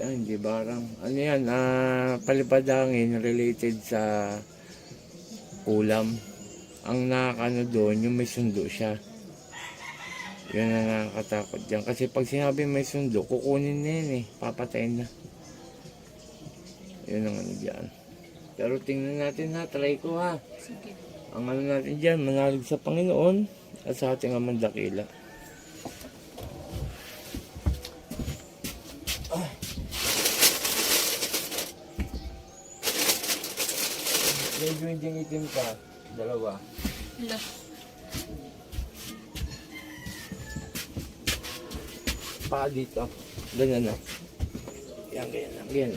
Hindi barang. Ano yan? Palipad hangin related sa ulam. Ang nakakano doon, yung may sundo siya. Yun ang nakakatakot dyan. Kasi pag sinabi may sundo, kukunin na yan eh. Papatayin na. Yun ang ano dyan. Pero tingnan natin ha, try ko ha. Sige. Ang ano natin dyan, manalig sa Panginoon at sa ating amang dakila. Medyo hindi itim ka. Dalawa. Hala. Pa dito. Ganyan na. Yan, ganyan lang. Ganyan.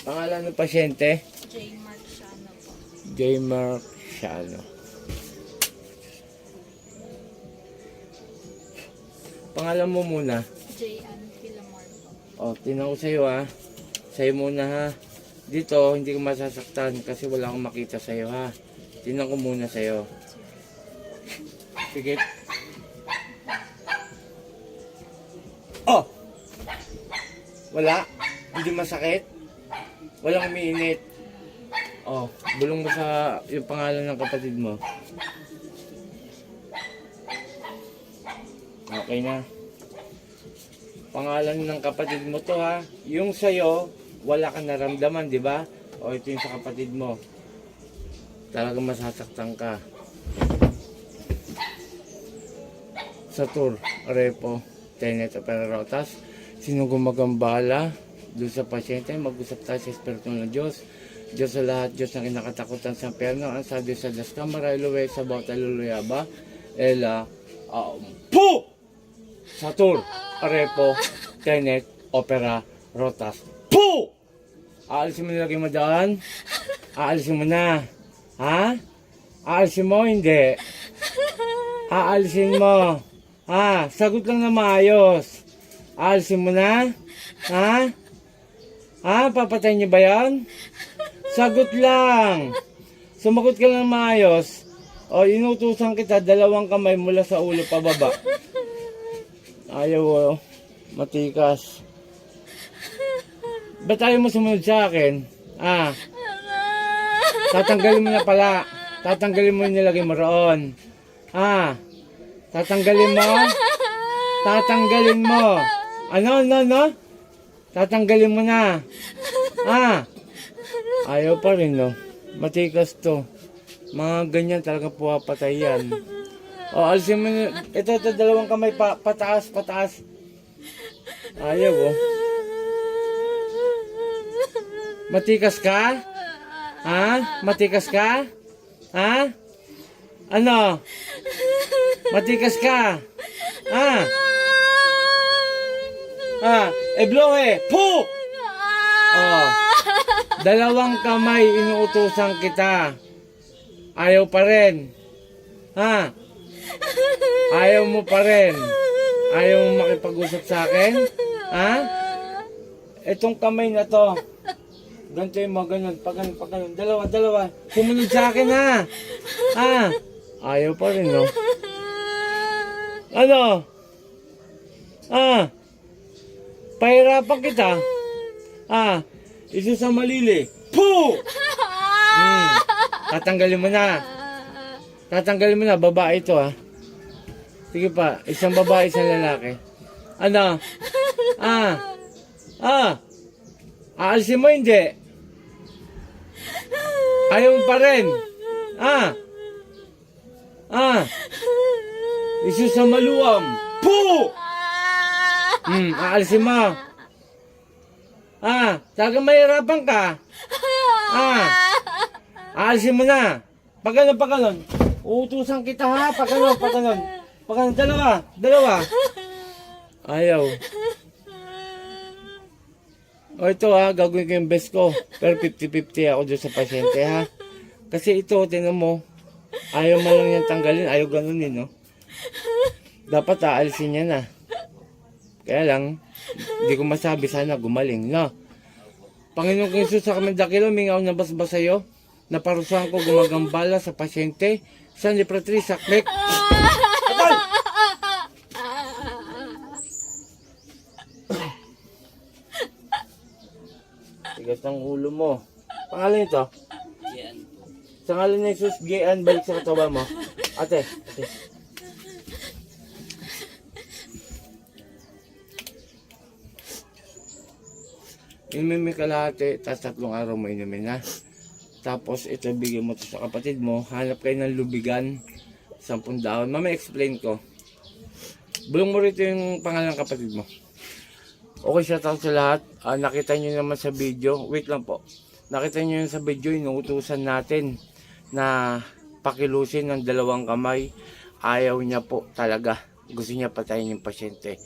Pangalan ng pasyente? J. Marciano po. J. Marciano. Pangalan mo muna. J. Ann Filamor po. O, tingnan ko sa'yo ha. Sa'yo muna ha. Dito, hindi ko masasaktan kasi wala akong makita sa'yo ha. Tingnan ko muna sa'yo. Sige. Oh! Wala? Hindi masakit? Walang umiinit? Oh, bulong mo sa yung pangalan ng kapatid mo. Okay na. Pangalan ng kapatid mo to ha. Yung sa'yo, wala kang naramdaman, di ba? O ito yung sa kapatid mo. Talagang masasaktan ka. Satur, Repo, Tenet, Opera Rotas. Sino gumagambala doon sa pasyente? Mag-usap tayo sa Espiritu ng Diyos. Diyos sa lahat, Diyos na kinakatakutan sa perno. Ang sabi sa Diyos Kamara, Iluwe, sa bawat aluluyaba. Ela, Pu! Satur, Repo, Tenet, Opera Rotas. Pu! Aalisin mo nilagay mo doon? Aalisin mo na. Ha? Aalisin mo? Hindi. Aalisin mo. Ha? Sagot lang na maayos. Aalisin mo na? Ha? Ha? Papatayin niyo ba yan? Sagot lang. Sumagot ka lang na maayos. O, inutusan kita, 2 kamay mula sa ulo pababa. Ayaw o. Matikas. Ba't ayaw mo sumunod sa akin? Tatanggalin mo na pala. Tatanggalin mo yung nilagay mo roon. Tatanggalin mo? Tatanggalin mo. Ano? Tatanggalin mo na. Ayaw pa rin, no? Matikas to. Mga ganyan talaga puwapatay yan. O, alisin mo. Ito, 2 kamay pa. Pataas. Ayaw, oh. Matikas ka? Matikas ka? Ano? Matikas ka? Blow eh! Pu! Oh. 2 kamay inuutusan kita. Ayaw pa rin. Ayaw mo pa rin. Ayaw mo makipag-usap sa akin? Itong kamay na to. Ganito yung mga ganun. Pag ganun. Dalawa. Sumunod sa akin ha. Ayaw pa rin no. Ano? Pahirapan kita. Isa sa malili. Pu! Tatanggalin mo na. Babae ito ha. Sige pa. Isang babae, isang lalaki. Ano? Aalisin mo hindi? Ayaw mo pa rin? Isu sa maluwam. Pu! Aalisin mo. Talagang mahirapan ka. Aalisin mo na. Pag ganon. Uutusan kita ha. Pag ganon. 2. Ayaw. O ito ha, gagawin ko yung best ko. Pero 50-50 ako doon sa pasyente ha. Kasi ito, tinan mo. Ayaw mo lang yan tanggalin. Ayaw ganunin, no? Dapat aalisin niya na. Kaya lang, hindi ko masabi sana gumaling, no? Panginoon ko Jesus, sa kaming dakilo, mingaw na basbas sa'yo. Naparusahan ko gumagambala sa pasyente. Sa Lepratri, saklik. Atol! tigas ng ulo mo. Pangalan ito? Diyan po. Sa ngalan ni Jesus, Gian, balik sa katawan mo. Ate. Inumin ka kalahati, tapos 3 araw mo inumin na. Tapos ito, bigyan mo to sa kapatid mo. Hanap kayo ng lubigan, 10 dahon. Mamaya explain ko. Bulong mo rito yung pangalan ng kapatid mo. Okay, shout out sa lahat. Nakita nyo naman sa video. Wait lang po. Nakita nyo yun sa video, inuutusan natin na pakilusin ng 2 kamay. Ayaw niya po talaga. Gusto niya patayin yung pasyente.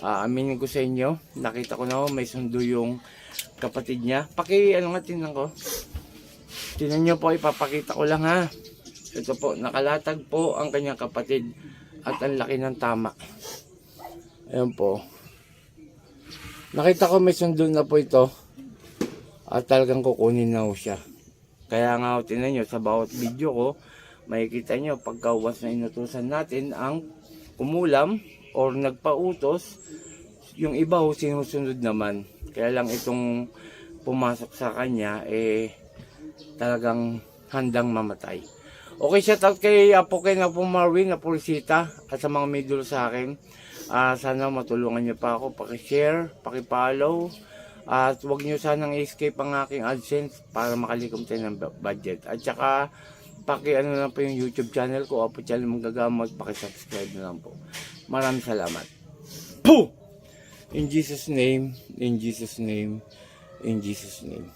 Aminin ko sa inyo, nakita ko na may sundo yung kapatid niya. Tingnan ko. Tingnan nyo po, ipapakita ko lang ha. Ito po, nakalatag po ang kanyang kapatid. At ang laki ng tama. Ayan po. Nakita ko may sundo na po ito. At talagang kukunin na ho siya. Kaya nga tingnan nyo, sa bawat video ko, makikita nyo pagkawas na inutusan natin ang kumulam or nagpautos, yung iba ho sinusunod naman. Kaya lang itong pumasok sa kanya, talagang handang mamatay. Okay, shout out kay Apo kay na po Marvin, na Purisita, at sa mga may dulo sa akin. Sana matulungan nyo pa ako, paki-share, paki-follow, at huwag nyo sanang escape ang aking AdSense para makalikom tayo ng budget. At saka, paki-ano lang po yung YouTube channel ko, Apo Channel Manggagamot, paki-subscribe na lang po. Maraming salamat. Pooh! In Jesus' name, in Jesus' name, in Jesus' name.